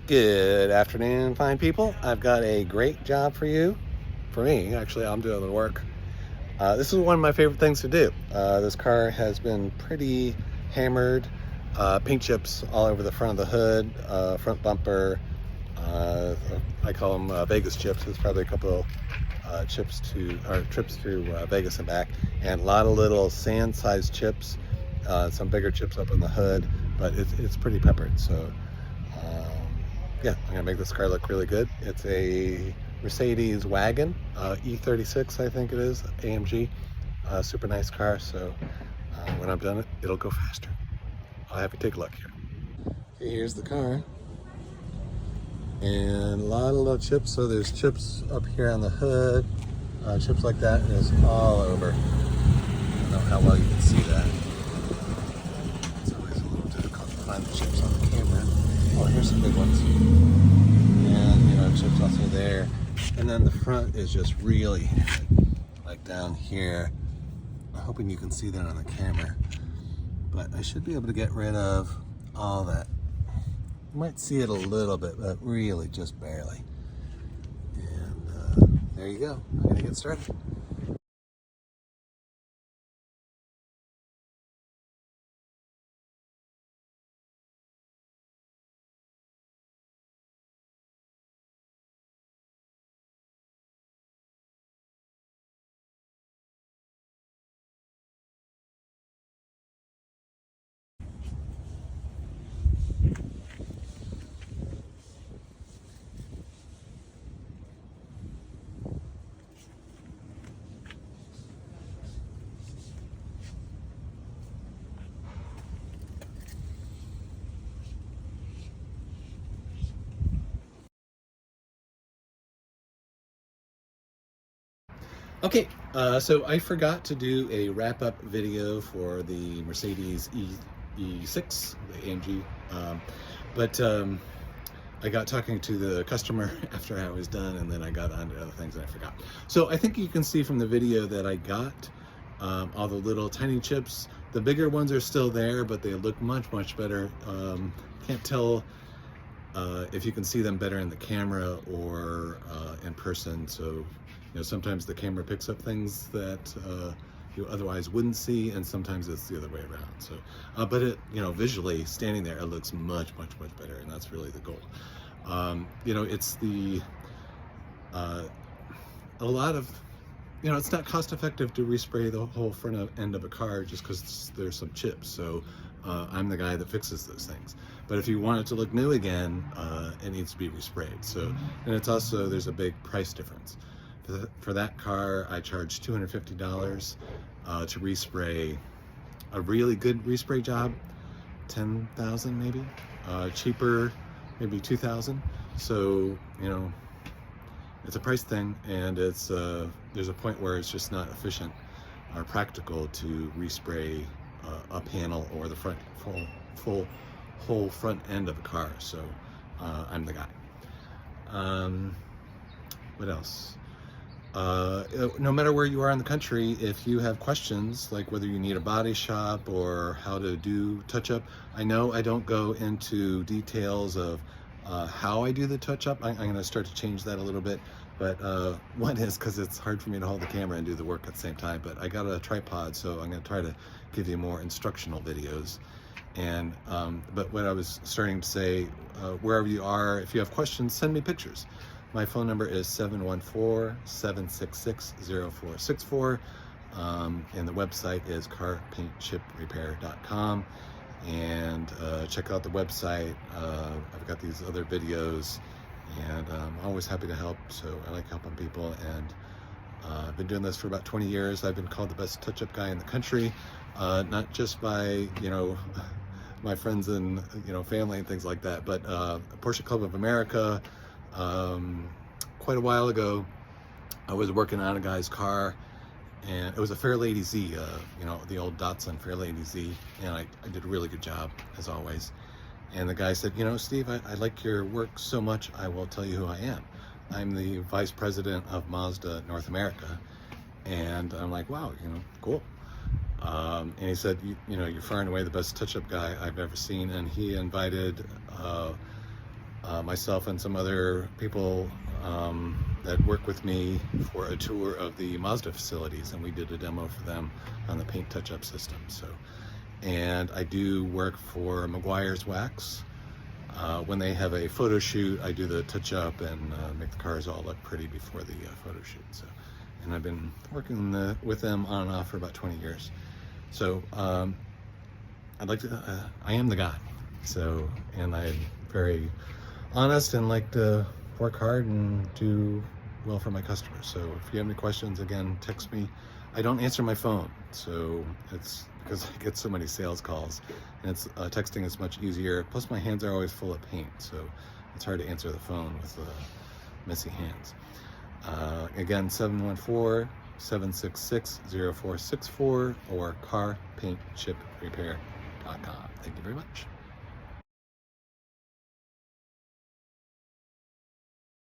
Good afternoon, fine people. I've got a great job for you. For me, actually, I'm doing the work. This is one of my favorite things to do. This car has been pretty hammered. Paint chips all over the front of the hood, front bumper. I call them Vegas chips. There's probably a couple trips to Vegas and back, and a lot of little sand-sized chips. Some bigger chips up in the hood, but it's pretty peppered. So. Yeah, I'm gonna make this car look really good. It's a Mercedes wagon, E36, I think it is, AMG. Super nice car, so when I'm done, it'll go faster. I'll have you take a look here. Okay, here's the car. And a lot of little chips, so there's chips up here on the hood, chips like that, and it's all over. I don't know how well you can see that. It's always a little difficult to find the chips on the camera. Oh, here's some big ones. And, chips also there. And then the front is just really hammered, like down here. I'm hoping you can see that on the camera. But I should be able to get rid of all that. You might see it a little bit, but really just barely. And there you go. I'm going to get started. Okay, so I forgot to do a wrap-up video for the Mercedes E6, the AMG, but I got talking to the customer after I was done, and then I got on to other things and I forgot. So I think you can see from the video that I got all the little tiny chips. The bigger ones are still there, but they look much, much better. Can't tell if you can see them better in the camera or in person. So, sometimes the camera picks up things that you otherwise wouldn't see, and sometimes it's the other way around. So, but it, visually standing there, it looks much, much, much better, and that's really the goal. It's the a lot of it's not cost effective to respray the whole front end of a car just because there's some chips. So I'm the guy that fixes those things. But if you want it to look new again, it needs to be resprayed. So, and it's also, there's a big price difference. For that car, I charge $250 to respray a really good respray job, $10,000 maybe. Cheaper, maybe $2,000. So, it's a price thing, and it's there's a point where it's just not efficient or practical to respray a panel or the whole front end of a car. So I'm the guy. What else? No matter where you are in the country, if you have questions like whether you need a body shop or how to do touch-up, I know I don't go into details of how I do the touch-up. I'm going to start to change that a little bit, but one is because it's hard for me to hold the camera and do the work at the same time, but I got a tripod, so I'm going to try to give you more instructional videos. And but what I was starting to say, wherever you are, if you have questions, send me pictures. My phone number is 714-766-0464, and the website is carpaintchiprepair.com. And check out the website. I've got these other videos, and I'm always happy to help. So I like helping people, and I've been doing this for about 20 years. I've been called the best touch-up guy in the country, not just by my friends and family and things like that, but Porsche Club of America. Quite a while ago, I was working on a guy's car, and it was a Fairlady Z, the old Datsun Fairlady Z, and I did a really good job, as always. And the guy said, Steve, I like your work so much, I will tell you who I am. I'm the Vice President of Mazda North America. And I'm like, wow, cool. And he said, you're far and away the best touch-up guy I've ever seen. And he invited myself and some other people that work with me for a tour of the Mazda facilities, and we did a demo for them on the paint touch-up system. So, and I do work for Meguiar's Wax. When they have a photo shoot, I do the touch-up and make the cars all look pretty before the photo shoot. So, and I've been working with them on and off for about 20 years. So I'd like to, I am the guy. So, and I'm very honest and like to work hard and do well for my customers. So if you have any questions, again, text me. I don't answer my phone, so it's because I get so many sales calls, and it's texting is much easier. Plus my hands are always full of paint, so it's hard to answer the phone with messy hands. Again, 714-766-0464 or carpaintchiprepair.com. Thank you very much.